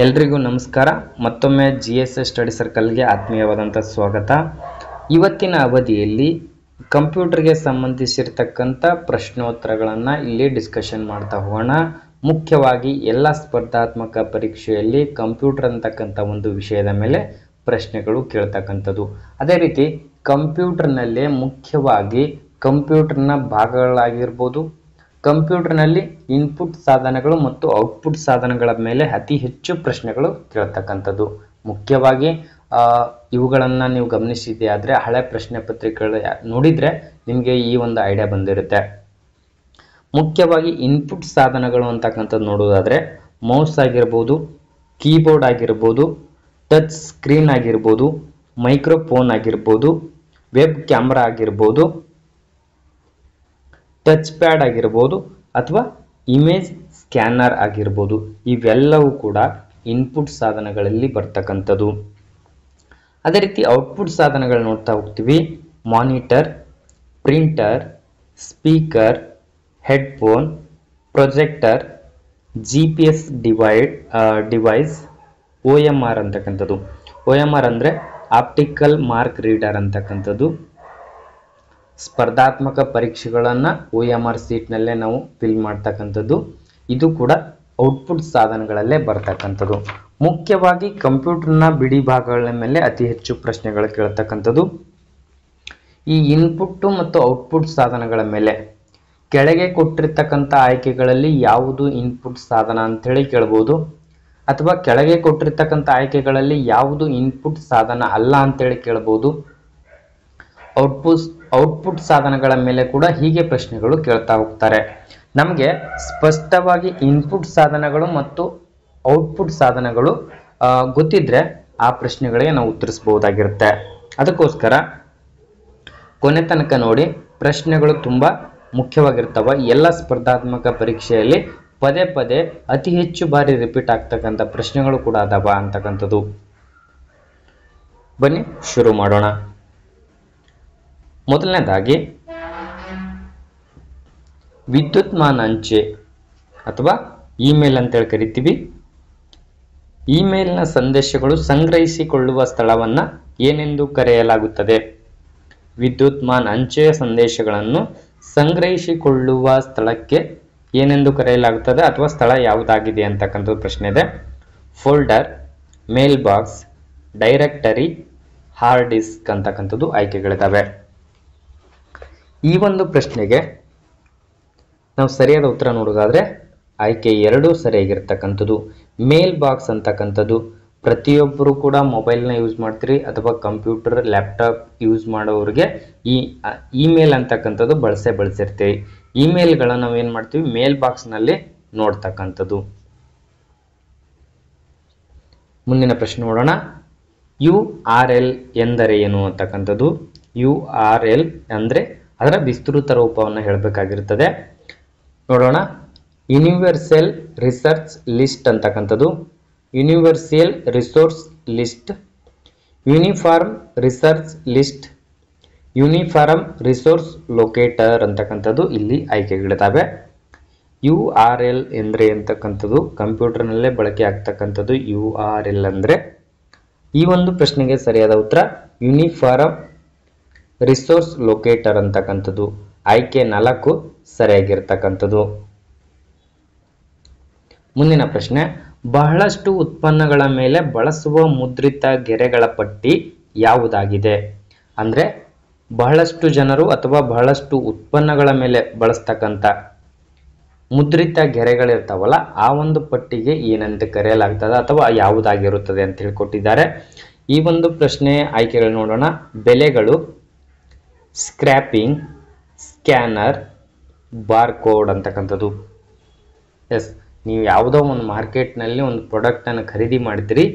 ಎಲ್ರಿಗೂ ನಮಸ್ಕಾರ. ಮತ್ತೊಮ್ಮೆ GSS ಸ್ಟಡಿ ಸರ್ಕಲ್ಗೆ ಆತ್ಮೀಯವಾದಂಥ ಸ್ವಾಗತ. ಇವತ್ತಿನ ಅವಧಿಯಲ್ಲಿ ಕಂಪ್ಯೂಟರ್ಗೆ ಸಂಬಂಧಿಸಿರ್ತಕ್ಕಂಥ ಪ್ರಶ್ನೋತ್ತರಗಳನ್ನು ಇಲ್ಲಿ ಡಿಸ್ಕಷನ್ ಮಾಡ್ತಾ ಹೋಗೋಣ. ಮುಖ್ಯವಾಗಿ ಎಲ್ಲ ಸ್ಪರ್ಧಾತ್ಮಕ ಪರೀಕ್ಷೆಯಲ್ಲಿ ಕಂಪ್ಯೂಟರ್ ಅಂತಕ್ಕಂಥ ಒಂದು ವಿಷಯದ ಮೇಲೆ ಪ್ರಶ್ನೆಗಳು ಕೇಳ್ತಕ್ಕಂಥದ್ದು. ಅದೇ ರೀತಿ ಕಂಪ್ಯೂಟರ್ನಲ್ಲೇ ಮುಖ್ಯವಾಗಿ ಕಂಪ್ಯೂಟರ್ನ ಭಾಗಗಳಾಗಿರ್ಬೋದು, ಕಂಪ್ಯೂಟರ್ನಲ್ಲಿ ಇನ್ಪುಟ್ ಸಾಧನಗಳು ಮತ್ತು ಔಟ್ಪುಟ್ ಸಾಧನಗಳ ಮೇಲೆ ಅತಿ ಹೆಚ್ಚು ಪ್ರಶ್ನೆಗಳು ಕೇಳ್ತಕ್ಕಂಥದ್ದು. ಮುಖ್ಯವಾಗಿ ಇವುಗಳನ್ನು ನೀವು ಗಮನಿಸಿದ್ದೆ ಆದರೆ ಹಳೆ ಪ್ರಶ್ನೆ ಪತ್ರಿಕೆಗಳು ನೋಡಿದರೆ ನಿಮಗೆ ಈ ಒಂದು ಐಡಿಯಾ ಬಂದಿರುತ್ತೆ. ಮುಖ್ಯವಾಗಿ ಇನ್ಪುಟ್ ಸಾಧನಗಳು ಅಂತಕ್ಕಂಥದ್ದು ನೋಡೋದಾದರೆ ಮೌಸ್ ಆಗಿರ್ಬೋದು, ಕೀಬೋರ್ಡ್ ಆಗಿರ್ಬೋದು, ಟಚ್ ಸ್ಕ್ರೀನ್ ಆಗಿರ್ಬೋದು, ಮೈಕ್ರೋಫೋನ್ ಆಗಿರ್ಬೋದು, ವೆಬ್ ಕ್ಯಾಮ್ರಾ ಆಗಿರ್ಬೋದು, ಟಚ್ ಪ್ಯಾಡ್ ಆಗಿರ್ಬೋದು ಅಥವಾ ಇಮೇಜ್ ಸ್ಕ್ಯಾನರ್ ಆಗಿರ್ಬೋದು. ಇವೆಲ್ಲವೂ ಕೂಡ ಇನ್ಪುಟ್ ಸಾಧನಗಳಲ್ಲಿ ಬರ್ತಕ್ಕಂಥದ್ದು. ಅದೇ ರೀತಿ ಔಟ್ಪುಟ್ ಸಾಧನಗಳು ನೋಡ್ತಾ ಹೋಗ್ತೀವಿ. Monitor, printer, speaker, headphone, projector, GPS device, OMR ಅಂತಕ್ಕಂಥದ್ದು. OMR ಅಂದರೆ ಆಪ್ಟಿಕಲ್ ಮಾರ್ಕ್ ರೀಡರ್ ಅಂತಕ್ಕಂಥದ್ದು. ಸ್ಪರ್ಧಾತ್ಮಕ ಪರೀಕ್ಷೆಗಳನ್ನು OMR ಸೀಟ್ನಲ್ಲೇ ನಾವು ಫಿಲ್ ಮಾಡ್ತಕ್ಕಂಥದ್ದು. ಇದು ಕೂಡ ಔಟ್ಪುಟ್ ಸಾಧನಗಳಲ್ಲೇ ಬರ್ತಕ್ಕಂಥದ್ದು. ಮುಖ್ಯವಾಗಿ ಕಂಪ್ಯೂಟರ್ನ ಬಿಡಿ ಭಾಗಗಳ ಮೇಲೆ ಅತಿ ಹೆಚ್ಚು ಪ್ರಶ್ನೆಗಳು ಕೇಳ್ತಕ್ಕಂಥದ್ದು. ಈ ಇನ್ಪುಟ್ ಮತ್ತು ಔಟ್ಪುಟ್ ಸಾಧನಗಳ ಮೇಲೆ ಕೆಳಗೆ ಕೊಟ್ಟಿರ್ತಕ್ಕಂಥ ಆಯ್ಕೆಗಳಲ್ಲಿ ಯಾವುದು ಇನ್ಪುಟ್ ಸಾಧನ ಅಂಥೇಳಿ ಕೇಳ್ಬೋದು, ಅಥವಾ ಕೆಳಗೆ ಕೊಟ್ಟಿರ್ತಕ್ಕಂಥ ಆಯ್ಕೆಗಳಲ್ಲಿ ಯಾವುದು ಇನ್ಪುಟ್ ಸಾಧನ ಅಲ್ಲ ಅಂತೇಳಿ ಕೇಳ್ಬೋದು. ಔಟ್ಪುಟ್ ಸಾಧನಗಳ ಮೇಲೆ ಕೂಡ ಹೀಗೆ ಪ್ರಶ್ನೆಗಳು ಕೇಳ್ತಾ ಹೋಗ್ತಾರೆ. ನಮಗೆ ಸ್ಪಷ್ಟವಾಗಿ ಇನ್ಪುಟ್ ಸಾಧನಗಳು ಮತ್ತು ಔಟ್ಪುಟ್ ಸಾಧನಗಳು ಗೊತ್ತಿದ್ರೆ ಆ ಪ್ರಶ್ನೆಗಳಿಗೆ ನಾವು ಉತ್ತರಿಸಬಹುದಾಗಿರುತ್ತೆ. ಅದಕ್ಕೋಸ್ಕರ ಕೊನೆ ತನಕ ನೋಡಿ. ಪ್ರಶ್ನೆಗಳು ತುಂಬ ಮುಖ್ಯವಾಗಿರ್ತವೆ. ಎಲ್ಲ ಸ್ಪರ್ಧಾತ್ಮಕ ಪರೀಕ್ಷೆಯಲ್ಲಿ ಪದೇ ಪದೇ ಅತಿ ಹೆಚ್ಚು ಬಾರಿ ರಿಪೀಟ್ ಆಗ್ತಕ್ಕಂಥ ಪ್ರಶ್ನೆಗಳು ಕೂಡ ಅದಾವ ಅಂತಕ್ಕಂಥದ್ದು. ಬನ್ನಿ ಶುರು ಮಾಡೋಣ. ಮೊದಲನೇದಾಗಿ ವಿದ್ಯುನ್ಮಾನ ಅಂಚೆ ಅಥವಾ ಇಮೇಲ್ ಅಂತೇಳಿ ಕರಿತೀವಿ. ಇಮೇಲ್ನ ಸಂದೇಶಗಳು ಸಂಗ್ರಹಿಸಿಕೊಳ್ಳುವ ಸ್ಥಳವನ್ನು ಏನೆಂದು ಕರೆಯಲಾಗುತ್ತದೆ? ವಿದ್ಯುನ್ಮಾನ ಅಂಚೆಯ ಸಂದೇಶಗಳನ್ನು ಸಂಗ್ರಹಿಸಿಕೊಳ್ಳುವ ಸ್ಥಳಕ್ಕೆ ಏನೆಂದು ಕರೆಯಲಾಗುತ್ತದೆ ಅಥವಾ ಸ್ಥಳ ಯಾವುದಾಗಿದೆ ಅಂತಕ್ಕಂಥ ಪ್ರಶ್ನೆ ಇದೆ. ಫೋಲ್ಡರ್, ಮೇಲ್ ಬಾಕ್ಸ್, ಡೈರೆಕ್ಟರಿ, ಹಾರ್ಡ್ ಡಿಸ್ಕ್ ಅಂತಕ್ಕಂಥದ್ದು ಆಯ್ಕೆಗಳಿದ್ದಾವೆ. ಈ ಒಂದು ಪ್ರಶ್ನೆಗೆ ನಾವು ಸರಿಯಾದ ಉತ್ತರ ನೋಡೋದಾದ್ರೆ ಆಯ್ಕೆ 2 ಸರಿಯಾಗಿರ್ತಕ್ಕಂಥದ್ದು. ಮೇಲ್ ಬಾಕ್ಸ್ ಅಂತಕ್ಕಂಥದ್ದು ಪ್ರತಿಯೊಬ್ಬರು ಕೂಡ ಮೊಬೈಲ್ನ ಯೂಸ್ ಮಾಡ್ತೀರಿ ಅಥವಾ ಕಂಪ್ಯೂಟರ್, ಲ್ಯಾಪ್ಟಾಪ್ ಯೂಸ್ ಮಾಡೋರಿಗೆ ಈ ಇಮೇಲ್ ಅಂತಕ್ಕಂಥದ್ದು ಬಳಸಿರ್ತೀವಿ. ಇಮೇಲ್ಗಳನ್ನು ನಾವು ಏನು ಮಾಡ್ತೀವಿ? ಮೇಲ್ ಬಾಕ್ಸ್ನಲ್ಲಿ ನೋಡ್ತಕ್ಕಂಥದ್ದು. ಮುಂದಿನ ಪ್ರಶ್ನೆ ನೋಡೋಣ. URL ಎಂದರೆ ಏನು ಅಂತಕ್ಕಂಥದ್ದು. URL ಅಂದರೆ ಅದರ ವಿಸ್ತೃತ ರೂಪವನ್ನು ಹೇಳಬೇಕಾಗಿರ್ತದೆ. ನೋಡೋಣ. ಯೂನಿವರ್ಸಲ್ ರಿಸರ್ಚ್ ಲಿಸ್ಟ್ ಅಂತಕ್ಕಂಥದ್ದು, universal resource list, uniform research list, uniform resource locator ಅಂತಕ್ಕಂಥದ್ದು ಇಲ್ಲಿ ಆಯ್ಕೆಗಳಿದ್ದಾವೆ. URL ಎಂದರೆ ಅಂತಕ್ಕಂಥದ್ದು ಕಂಪ್ಯೂಟರ್ನಲ್ಲೇ ಬಳಕೆ ಆಗ್ತಕ್ಕಂಥದ್ದು. URL ಅಂದರೆ ಈ ಒಂದು ಪ್ರಶ್ನೆಗೆ ಸರಿಯಾದ ಉತ್ತರ ಯೂನಿಫಾರ್ಮ್ ರಿಸೋರ್ಸ್ ಲೊಕೇಟರ್ ಅಂತಕ್ಕಂಥದ್ದು. ಆಯ್ಕೆ 4 ಸರಿಯಾಗಿರ್ತಕ್ಕಂಥದ್ದು. ಮುಂದಿನ ಪ್ರಶ್ನೆ. ಬಹಳಷ್ಟು ಉತ್ಪನ್ನಗಳ ಮೇಲೆ ಬಳಸುವ ಮುದ್ರಿತ ಗೆರೆಗಳ ಪಟ್ಟಿ ಯಾವುದಾಗಿದೆ? ಅಂದರೆ ಬಹಳಷ್ಟು ಜನರು ಅಥವಾ ಬಹಳಷ್ಟು ಉತ್ಪನ್ನಗಳ ಮೇಲೆ ಬಳಸ್ತಕ್ಕಂಥ ಮುದ್ರಿತ ಗೆರೆಗಳಿರ್ತಾವಲ್ಲ, ಆ ಒಂದು ಪಟ್ಟಿಗೆ ಏನಂತ ಕರೆಯಲಾಗ್ತದೆ ಅಥವಾ ಯಾವುದಾಗಿರುತ್ತದೆ ಅಂತ ಹೇಳಿಕೊಟ್ಟಿದ್ದಾರೆ. ಈ ಒಂದು ಪ್ರಶ್ನೆ ಆಯ್ಕೆಗಳು ನೋಡೋಣ. ಬೆಲೆಗಳು, ಸ್ಕ್ರ್ಯಾಪಿಂಗ್, ಸ್ಕ್ಯಾನರ್, ಬಾರ್ಕೋಡ್ ಅಂತಕ್ಕಂಥದ್ದು. ಎಸ್, ನೀವು ಯಾವುದೋ ಒಂದು ಮಾರ್ಕೆಟ್ನಲ್ಲಿ ಒಂದು ಪ್ರಾಡಕ್ಟನ್ನು ಖರೀದಿ ಮಾಡ್ತೀರಿ,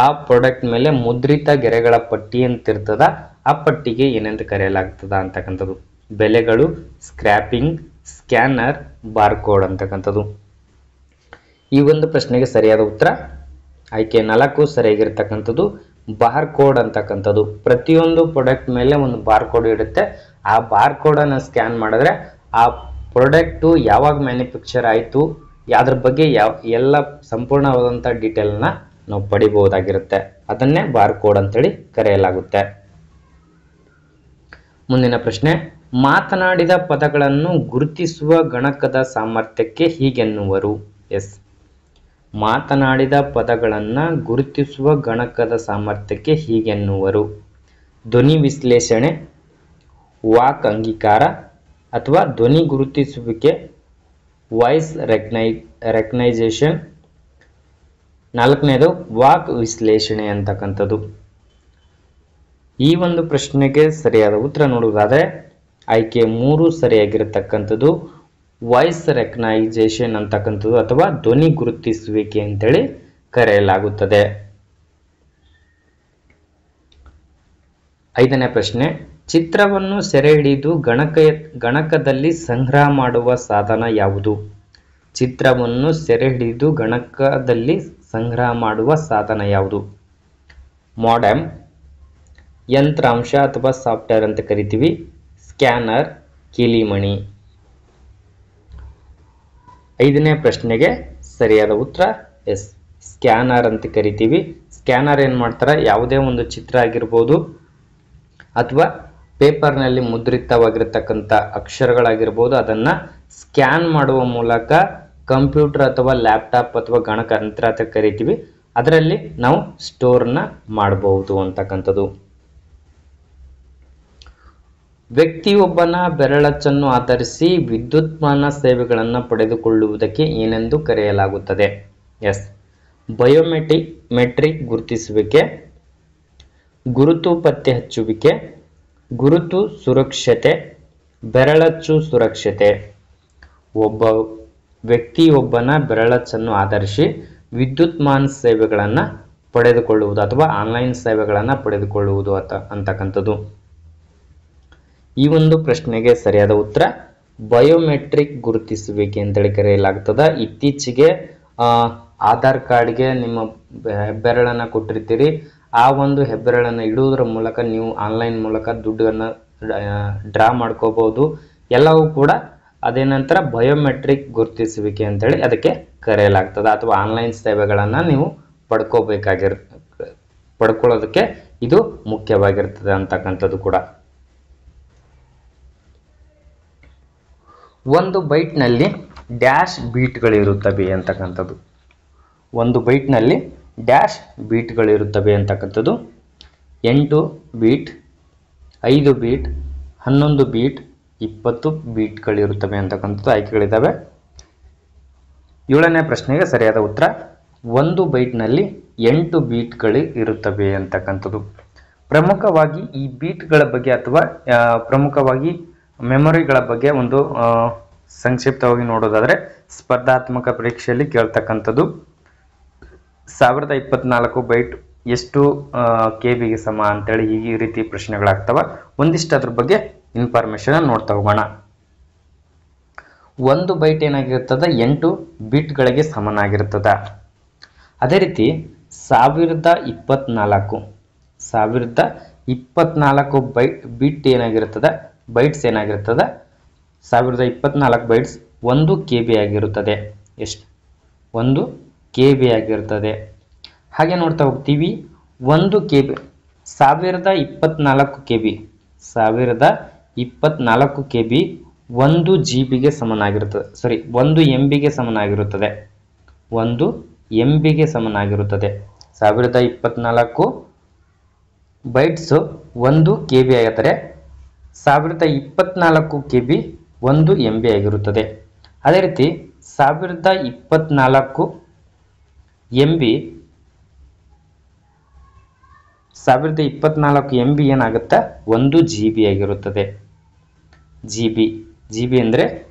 ಆ ಪ್ರಾಡಕ್ಟ್ ಮೇಲೆ ಮುದ್ರಿತ ಗೆರೆಗಳ ಪಟ್ಟಿ ಅಂತ ಇರ್ತದ, ಆ ಪಟ್ಟಿಗೆ ಏನಂತ ಕರೆಯಲಾಗ್ತದ ಅಂತಕ್ಕಂಥದ್ದು. ಬೆಲೆಗಳು, ಸ್ಕ್ರ್ಯಾಪಿಂಗ್, ಸ್ಕ್ಯಾನರ್, ಬಾರ್ಕೋಡ್ ಅಂತಕ್ಕಂಥದ್ದು. ಈ ಒಂದು ಪ್ರಶ್ನೆಗೆ ಸರಿಯಾದ ಉತ್ತರ ಆಯ್ಕೆ 4 ಸರಿಯಾಗಿರ್ತಕ್ಕಂಥದ್ದು. ಬಾರ್ಕೋಡ್ ಅಂತಕ್ಕಂಥದ್ದು ಪ್ರತಿಯೊಂದು ಪ್ರಾಡಕ್ಟ್ ಮೇಲೆ ಒಂದು ಬಾರ್ಕೋಡ್ ಇರುತ್ತೆ. ಆ ಬಾರ್ಕೋಡನ್ನು ಸ್ಕ್ಯಾನ್ ಮಾಡಿದ್ರೆ ಆ ಪ್ರಾಡಕ್ಟು ಯಾವಾಗ ಮ್ಯಾನುಫ್ಯಾಕ್ಚರ್ ಆಯಿತು, ಅದ್ರ ಬಗ್ಗೆ ಎಲ್ಲ ಸಂಪೂರ್ಣವಾದಂಥ ಡೀಟೇಲ್ನ ನಾವು ಪಡಿಬಹುದಾಗಿರುತ್ತೆ. ಅದನ್ನೇ ಬಾರ್ಕೋಡ್ ಅಂತೇಳಿ ಕರೆಯಲಾಗುತ್ತೆ. ಮುಂದಿನ ಪ್ರಶ್ನೆ, ಮಾತನಾಡಿದ ಪದಗಳನ್ನು ಗುರುತಿಸುವ ಗಣಕದ ಸಾಮರ್ಥ್ಯಕ್ಕೆ ಹೀಗೆನ್ನುವರು. ಎಸ್, ಮಾತನಾಡಿದ ಪದಗಳನ್ನು ಗುರುತಿಸುವ ಗಣಕದ ಸಾಮರ್ಥ್ಯಕ್ಕೆ ಹೀಗೆನ್ನುವರು. ಧ್ವನಿ ವಿಶ್ಲೇಷಣೆ, ವಾಕ್ ಅಂಗೀಕಾರ ಅಥವಾ ಧ್ವನಿ ಗುರುತಿಸುವಿಕೆ, ವಾಯ್ಸ್ ರೆಕಗ್ನೈಸೇಷನ್. ನಾಲ್ಕನೇದು ವಾಕ್ ವಿಶ್ಲೇಷಣೆ ಅಂತಕ್ಕಂಥದ್ದು. ಈ ಒಂದು ಪ್ರಶ್ನೆಗೆ ಸರಿಯಾದ ಉತ್ತರ ನೋಡುವುದಾದರೆ ಆಯ್ಕೆ 3 ಸರಿಯಾಗಿರತಕ್ಕಂಥದ್ದು ವಾಯ್ಸ್ ರೆಕಗ್ನೈಸೇಷನ್ ಅಂತಕ್ಕಂಥದ್ದು ಅಥವಾ ಧ್ವನಿ ಗುರುತಿಸುವಿಕೆ ಅಂತೇಳಿ ಕರೆಯಲಾಗುತ್ತದೆ. 5ನೇ ಪ್ರಶ್ನೆ, ಚಿತ್ರವನ್ನು ಸೆರೆ ಹಿಡಿದು ಗಣಕದಲ್ಲಿ ಸಂಗ್ರಹ ಮಾಡುವ ಸಾಧನ ಯಾವುದು? ಚಿತ್ರವನ್ನು ಸೆರೆ ಹಿಡಿದು ಗಣಕದಲ್ಲಿ ಸಂಗ್ರಹ ಮಾಡುವ ಸಾಧನ ಯಾವುದು? ಮೋಡೆಮ್, ಯಂತ್ರಾಂಶ ಅಥವಾ ಸಾಫ್ಟ್ವೇರ್ ಅಂತ ಕರಿತೀವಿ, ಸ್ಕ್ಯಾನರ್, ಕೀಲಿಮಣಿ. 5ನೇ ಪ್ರಶ್ನೆಗೆ ಸರಿಯಾದ ಉತ್ತರ ಎಸ್, ಸ್ಕ್ಯಾನರ್ ಅಂತ ಕರಿತೀವಿ. ಸ್ಕ್ಯಾನರ್ ಏನು ಮಾಡ್ತಾರೆ, ಯಾವುದೇ ಒಂದು ಚಿತ್ರ ಆಗಿರ್ಬೋದು ಅಥವಾ ಪೇಪರ್ನಲ್ಲಿ ಮುದ್ರಿತವಾಗಿರತಕ್ಕಂಥ ಅಕ್ಷರಗಳಾಗಿರ್ಬೋದು, ಅದನ್ನು ಸ್ಕ್ಯಾನ್ ಮಾಡುವ ಮೂಲಕ ಕಂಪ್ಯೂಟರ್ ಅಥವಾ ಲ್ಯಾಪ್ಟಾಪ್ ಅಥವಾ ಗಣಕಯಂತ್ರ ಅಂತ ಕರಿತೀವಿ, ಅದರಲ್ಲಿ ನಾವು ಸ್ಟೋರ್ನ ಮಾಡಬಹುದು ಅಂತಕ್ಕಂಥದ್ದು. ವ್ಯಕ್ತಿಯೊಬ್ಬನ ಬೆರಳಚ್ಚನ್ನು ಆಧರಿಸಿ ವಿದ್ಯುನ್ಮಾನ ಸೇವೆಗಳನ್ನು ಪಡೆದುಕೊಳ್ಳುವುದಕ್ಕೆ ಏನೆಂದು ಕರೆಯಲಾಗುತ್ತದೆ? ಎಸ್, ಬಯೋಮೆಟ್ರಿಕ್ ಗುರುತಿಸುವಿಕೆ, ಗುರುತು ಪತ್ತೆ ಹಚ್ಚುವಿಕೆ, ಗುರುತು ಸುರಕ್ಷತೆ, ಬೆರಳಚ್ಚು ಸುರಕ್ಷತೆ. ವ್ಯಕ್ತಿಯೊಬ್ಬನ ಬೆರಳಚ್ಚನ್ನು ಆಧರಿಸಿ ವಿದ್ಯುನ್ಮಾನ ಸೇವೆಗಳನ್ನು ಪಡೆದುಕೊಳ್ಳುವುದು ಅಥವಾ ಆನ್ಲೈನ್ ಸೇವೆಗಳನ್ನು ಪಡೆದುಕೊಳ್ಳುವುದು ಅಂತಕ್ಕಂಥದ್ದು. ಈ ಒಂದು ಪ್ರಶ್ನೆಗೆ ಸರಿಯಾದ ಉತ್ತರ ಬಯೋಮೆಟ್ರಿಕ್ ಗುರುತಿಸುವಿಕೆ ಅಂತೇಳಿ ಕರೆಯಲಾಗ್ತದೆ. ಇತ್ತೀಚೆಗೆ ಆಧಾರ್ ಕಾರ್ಡ್ಗೆ ನಿಮ್ಮ ಹೆಬ್ಬೆರಳನ್ನು ಕೊಟ್ಟಿರ್ತೀರಿ, ಆ ಒಂದು ಹೆಬ್ಬೆರಳನ್ನು ಇಡುವುದರ ಮೂಲಕ ನೀವು ಆನ್ಲೈನ್ ಮೂಲಕ ದುಡ್ಡನ್ನು ಡ್ರಾ ಮಾಡ್ಕೋಬಹುದು. ಎಲ್ಲವೂ ಕೂಡ ಅದೇ ನಂತರ ಬಯೋಮೆಟ್ರಿಕ್ ಗುರುತಿಸುವಿಕೆ ಅಂತೇಳಿ ಅದಕ್ಕೆ ಕರೆಯಲಾಗ್ತದೆ ಅಥವಾ ಆನ್ಲೈನ್ ಸೇವೆಗಳನ್ನು ನೀವು ಪಡ್ಕೊಳ್ಳೋದಕ್ಕೆ ಇದು ಮುಖ್ಯವಾಗಿರ್ತದೆ ಅಂತಕ್ಕಂಥದ್ದು ಕೂಡ. ಒಂದು ಬೈಟ್ನಲ್ಲಿ ಡ್ಯಾಶ್ ಬೀಟ್ಗಳಿರುತ್ತವೆ ಅಂತಕ್ಕಂಥದ್ದು. ಒಂದು ಬೈಟ್ನಲ್ಲಿ ಡ್ಯಾಶ್ ಬೀಟ್ಗಳಿರುತ್ತವೆ ಅಂತಕ್ಕಂಥದ್ದು 8 ಬೀಟ್, 5 ಬೀಟ್, 11 ಬೀಟ್, 20 ಬೀಟ್ಗಳಿರುತ್ತವೆ ಅಂತಕ್ಕಂಥದ್ದು ಆಯ್ಕೆಗಳಿದ್ದಾವೆ. 7ನೇ ಪ್ರಶ್ನೆಗೆ ಸರಿಯಾದ ಉತ್ತರ ಒಂದು ಬೈಟ್ನಲ್ಲಿ 8 ಬೀಟ್ಗಳು ಇರುತ್ತವೆ ಅಂತಕ್ಕಂಥದ್ದು. ಪ್ರಮುಖವಾಗಿ ಈ ಬೀಟ್ಗಳ ಬಗ್ಗೆ ಅಥವಾ ಪ್ರಮುಖವಾಗಿ ಮೆಮೊರಿಗಳ ಬಗ್ಗೆ ಒಂದು ಸಂಕ್ಷಿಪ್ತವಾಗಿ ನೋಡೋದಾದರೆ ಸ್ಪರ್ಧಾತ್ಮಕ ಪರೀಕ್ಷೆಯಲ್ಲಿ ಕೇಳ್ತಕ್ಕಂಥದ್ದು 1024 ಬೈಟ್ ಎಷ್ಟು KB ಸಮ ಅಂತೇಳಿ ಈ ರೀತಿ ಪ್ರಶ್ನೆಗಳಾಗ್ತವೆ. ಒಂದಿಷ್ಟು ಅದ್ರ ಬಗ್ಗೆ ಇನ್ಫಾರ್ಮೇಶನ್ ನೋಡ್ತಾ ಹೋಗೋಣ. ಒಂದು ಬೈಟ್ ಏನಾಗಿರ್ತದೆ 8 ಬಿಟ್ಗಳಿಗೆ ಸಮನಾಗಿರ್ತದೆ. ಅದೇ ರೀತಿ 1024 ಬಿಟ್ ಏನಾಗಿರ್ತದೆ, ಬೈಟ್ಸ್ ಏನಾಗಿರ್ತದೆ 1024 ಬೈಟ್ಸ್ 1 KB ಆಗಿರುತ್ತದೆ. ಎಷ್ಟು? 1 KB ಆಗಿರ್ತದೆ. ಹಾಗೆ ನೋಡ್ತಾ ಹೋಗ್ತೀವಿ 1 KB 1024 KB 1024 KB 1 GB ಸಮನಾಗಿರುತ್ತದೆ. 1 MB ಸಮನಾಗಿರುತ್ತದೆ. 1 MB ಸಮನಾಗಿರುತ್ತದೆ. 1024 ಬೈಟ್ಸ್ 1 KB ಆಗಿದ್ದರೆ 1024 KB 1 MB ಆಗಿರುತ್ತದೆ. ಅದೇ ರೀತಿ 1024 MB 1024 MB ಏನಾಗುತ್ತೆ 1 GB ಆಗಿರುತ್ತದೆ. GB ಅಂದರೆ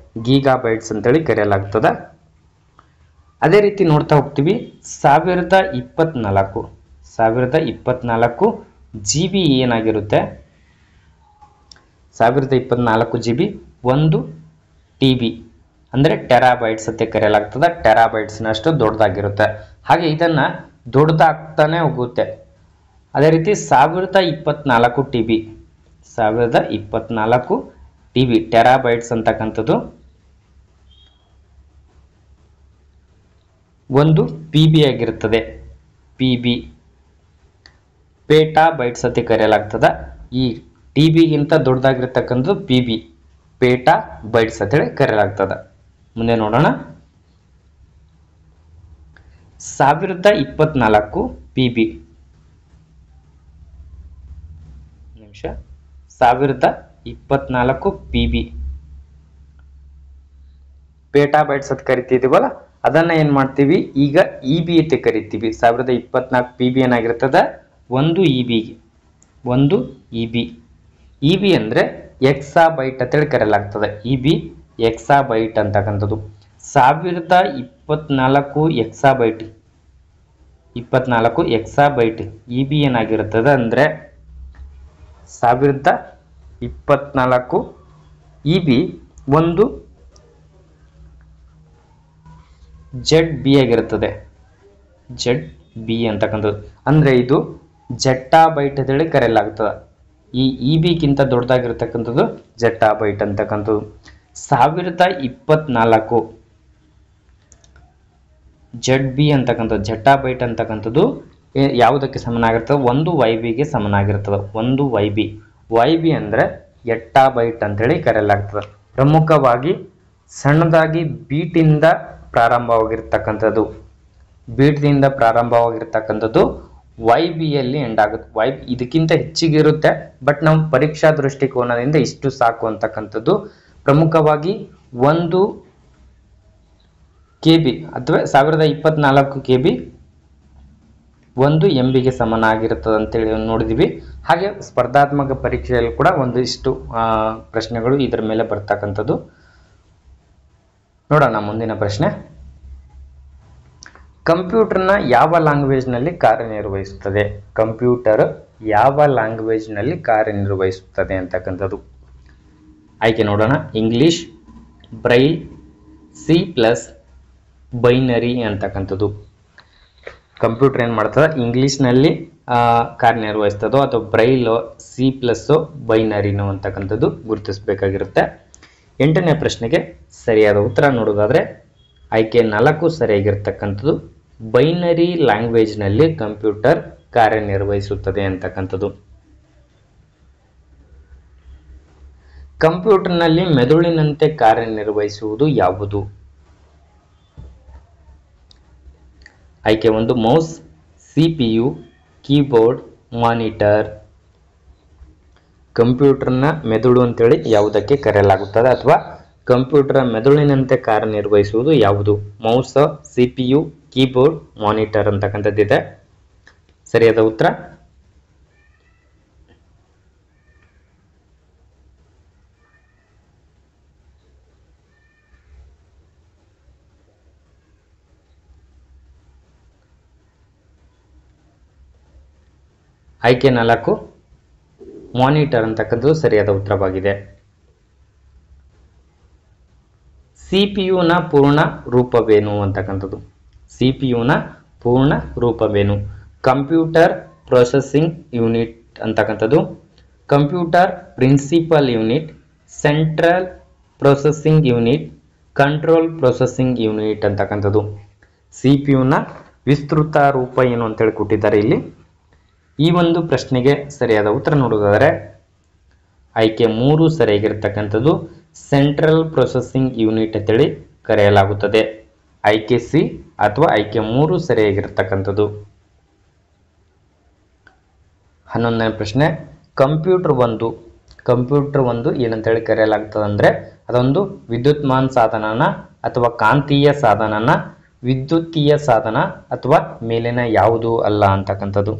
ಗೀಗಾಬೈಟ್ಸ್ ಅಂತೇಳಿ ಕರೆಯಲಾಗ್ತದೆ. ಅದೇ ರೀತಿ ನೋಡ್ತಾ ಹೋಗ್ತೀವಿ 1024 GB ಏನಾಗಿರುತ್ತೆ 1024 GB 1 TB ಅಂದರೆ ಟೆರಾಬೈಟ್ಸ್ ಅಂತ ಕರೆಯಲಾಗ್ತದೆ. ಟೆರಾಬೈಟ್ಸ್ನಷ್ಟು ದೊಡ್ಡದಾಗಿರುತ್ತೆ. ಹಾಗೆ ಇದನ್ನು ದೊಡ್ಡದಾಗ್ತಾನೆ ಹೋಗುತ್ತೆ. ಅದೇ ರೀತಿ 1024 TB 1024 TB ಟೆರಾಬೈಟ್ಸ್ ಅಂತಕ್ಕಂಥದ್ದು ಒಂದು PB ಆಗಿರುತ್ತದೆ. PB ಪೇಟಾಬೈಟ್ಸ್ ಅಂತ ಕರೆಯಲಾಗ್ತದ. ಈ TB ಗಿಂತ ದೊಡ್ಡದಾಗಿರ್ತಕ್ಕಂಥದ್ದು PB ಪೇಟಾಬೈಟ್ಸ್ ಅಂತೇಳಿ ಕರೆಯಲಾಗ್ತದ. ಮುಂದೆ ನೋಡೋಣ. 1024 PB 1024 PB ಪೇಟಾಬೈಟ್ಸ್ ಅಂತ ಕರಿತಿದೀವಲ್ಲ, ಅದನ್ನ ಏನ್ ಮಾಡ್ತೀವಿ ಈಗ EB ಅಂತ ಕರಿತೀವಿ. 1024 PB ಏನಾಗಿರ್ತದ, ಒಂದು EB. EB ಅಂದ್ರೆ ಎಕ್ಸಾಬೈಟ್ ಅಂತೇಳಿ ಕರೆಯಲಾಗ್ತದೆ. EB ಎಕ್ಸಾಬೈಟ್ ಅಂತಕ್ಕಂಥದ್ದು. 1024 ಎಕ್ಸಾಬೈಟ್ 24 ಎಕ್ಸಾಬೈಟ್ EB ಏನಾಗಿರುತ್ತದೆ ಅಂದ್ರೆ 1024 EB ಒಂದು ZB ಆಗಿರುತ್ತದೆ. ZB ಅಂತಕ್ಕಂಥದ್ದು ಅಂದ್ರೆ ಇದು ಜೆಟ್ಟಾಬೈಟ್ ಅಂತೇಳಿ ಕರೆಯಲಾಗ್ತದೆ. ಈ EB ಗಿಂತ ದೊಡ್ಡದಾಗಿರ್ತಕ್ಕಂಥದ್ದು ಜೆಟ್ಟಾಬೈಟ್ ಅಂತಕ್ಕಂಥದ್ದು. 1024 ZB ಅಂತಕ್ಕಂಥದ್ದು ಜೆಟ್ಟಾಬೈಟ್ ಅಂತಕ್ಕಂಥದ್ದು ಯಾವುದಕ್ಕೆ ಸಮನಾಗಿರ್ತದೆ, ಒಂದು YB ಗೆ ಸಮನಾಗಿರ್ತದೆ. ಒಂದು YB ಅಂದ್ರೆ ಎಟ್ಟಾಬೈಟ್ ಅಂತೇಳಿ ಕರೆಯಲಾಗ್ತದೆ. ಪ್ರಮುಖವಾಗಿ ಸಣ್ಣದಾಗಿ ಬೀಟಿಂದ ಪ್ರಾರಂಭವಾಗಿರ್ತಕ್ಕಂಥದ್ದು YB ಯಲ್ಲಿ ಎಂಡ್ ಆಗುತ್ತೆ. YB ಇದಕ್ಕಿಂತ ಹೆಚ್ಚಿಗೆ ಇರುತ್ತೆ, ಬಟ್ ನಾವು ಪರೀಕ್ಷಾ ದೃಷ್ಟಿಕೋನದಿಂದ ಇಷ್ಟು ಸಾಕು ಅಂತಕ್ಕಂಥದ್ದು. ಪ್ರಮುಖವಾಗಿ ಒಂದು KB ಅಥವಾ 1024 KB ಒಂದು MB ಗೆ ಸಮನಾಗಿರುತ್ತದೆ ಅಂತೇಳಿ ನೋಡಿದ್ವಿ. ಹಾಗೆ ಸ್ಪರ್ಧಾತ್ಮಕ ಪರೀಕ್ಷೆಯಲ್ಲಿ ಕೂಡ ಒಂದಿಷ್ಟು ಪ್ರಶ್ನೆಗಳು ಇದರ ಮೇಲೆ ಬರ್ತಕ್ಕಂಥದ್ದು. ನೋಡೋಣ ಮುಂದಿನ ಪ್ರಶ್ನೆ. ಕಂಪ್ಯೂಟರ್ನ ಯಾವ ಲ್ಯಾಂಗ್ವೇಜ್ ನಲ್ಲಿ ಕಾರ್ಯನಿರ್ವಹಿಸುತ್ತದೆ? ಕಂಪ್ಯೂಟರ್ ಯಾವ ಲ್ಯಾಂಗ್ವೇಜ್ ನಲ್ಲಿ ಕಾರ್ಯನಿರ್ವಹಿಸುತ್ತದೆ ಅಂತಕ್ಕಂಥದ್ದು. ಆಯ್ಕೆ ನೋಡೋಣ. ಇಂಗ್ಲಿಷ್, ಬ್ರೈಲ್, C+, ಬೈನರಿ ಅಂತಕ್ಕಂಥದ್ದು. ಕಂಪ್ಯೂಟರ್ ಏನ್ ಮಾಡ್ತದೆ, ಇಂಗ್ಲಿಷ್ ನಲ್ಲಿ ಕಾರ್ಯನಿರ್ವಹಿಸ್ತದೋ ಅಥವಾ ಬ್ರೈಲ್, C+, ಬೈನರಿನೋ ಅಂತಕ್ಕಂಥದ್ದು ಗುರುತಿಸಬೇಕಾಗಿರುತ್ತೆ. 8ನೇ ಪ್ರಶ್ನೆಗೆ ಸರಿಯಾದ ಉತ್ತರ ನೋಡೋದಾದ್ರೆ ಆಯ್ಕೆ 4 ಸರಿಯಾಗಿರ್ತಕ್ಕಂಥದ್ದು. ಬೈನರಿ ಲ್ಯಾಂಗ್ವೇಜ್ ನಲ್ಲಿ ಕಂಪ್ಯೂಟರ್ ಕಾರ್ಯನಿರ್ವಹಿಸುತ್ತದೆ ಅಂತಕ್ಕಂಥದ್ದು. ಕಂಪ್ಯೂಟರ್ನಲ್ಲಿ ಮೆದುಳಿನಂತೆ ಕಾರ್ಯನಿರ್ವಹಿಸುವುದು ಯಾವುದು? ಆಯ್ಕೆ 1 ಮೌಸ್, CPU, ಕೀಬೋರ್ಡ್, ಮಾನಿಟರ್. ಕಂಪ್ಯೂಟರ್ನ ಮೆದುಳು ಅಂತೇಳಿ ಯಾವುದಕ್ಕೆ ಕರೆಯಲಾಗುತ್ತದೆ ಅಥವಾ ಕಂಪ್ಯೂಟರ್ ಮೆದುಳಿನಂತೆ ಕಾರ್ಯನಿರ್ವಹಿಸುವುದು ಯಾವುದು? ಮೌಸ್, CPU, ಕೀಬೋರ್ಡ್, ಮಾನಿಟರ್ ಅಂತಕ್ಕಂಥದ್ದಿದೆ. ಸರಿಯಾದ ಉತ್ತರ ಆಯ್ಕೆ 4 ಮಾನಿಟರ್ ಅಂತಕ್ಕಂಥದ್ದು ಸರಿಯಾದ ಉತ್ತರವಾಗಿದೆ. CPU ನ ಪೂರ್ಣ ರೂಪವೇನು ಅಂತಕ್ಕಂಥದ್ದು. CPU ನ ಪೂರ್ಣ ರೂಪವೇನು? ಕಂಪ್ಯೂಟರ್ ಪ್ರೊಸೆಸಿಂಗ್ ಯೂನಿಟ್ ಅಂತಕ್ಕಂಥದ್ದು, computer principal unit, central processing unit, control processing unit ಅಂತಕ್ಕಂಥದ್ದು. CPU ನ ವಿಸ್ತೃತ ರೂಪ ಏನು ಅಂತೇಳಿ ಕೊಟ್ಟಿದ್ದಾರೆ ಇಲ್ಲಿ. ಈ ಒಂದು ಪ್ರಶ್ನೆಗೆ ಸರಿಯಾದ ಉತ್ತರ ನೋಡೋದಾದರೆ ಆಯ್ಕೆ 3 ಸರಿಯಾಗಿರ್ತಕ್ಕಂಥದ್ದು. ಸೆಂಟ್ರಲ್ ಪ್ರೊಸೆಸಿಂಗ್ ಯೂನಿಟ್ ಅಂತೇಳಿ ಕರೆಯಲಾಗುತ್ತದೆ. ಆಯ್ಕೆ C ಅಥವಾ ಆಯ್ಕೆ 3 ಸರಿಯಾಗಿರ್ತಕ್ಕಂಥದ್ದು. 11ನೇ ಪ್ರಶ್ನೆ. ಕಂಪ್ಯೂಟರ್ ಒಂದು ಏನಂತೇಳಿ ಕರೆಯಲಾಗ್ತದೆ ಅಂದ್ರೆ ಅದೊಂದು ವಿದ್ಯುನ್ಮಾನ ಸಾಧನನ ಅಥವಾ ಕಾಂತೀಯ ಸಾಧನನ, ವಿದ್ಯುತೀಯ ಸಾಧನ ಅಥವಾ ಮೇಲಿನ ಯಾವುದು ಅಲ್ಲ ಅಂತಕ್ಕಂಥದ್ದು.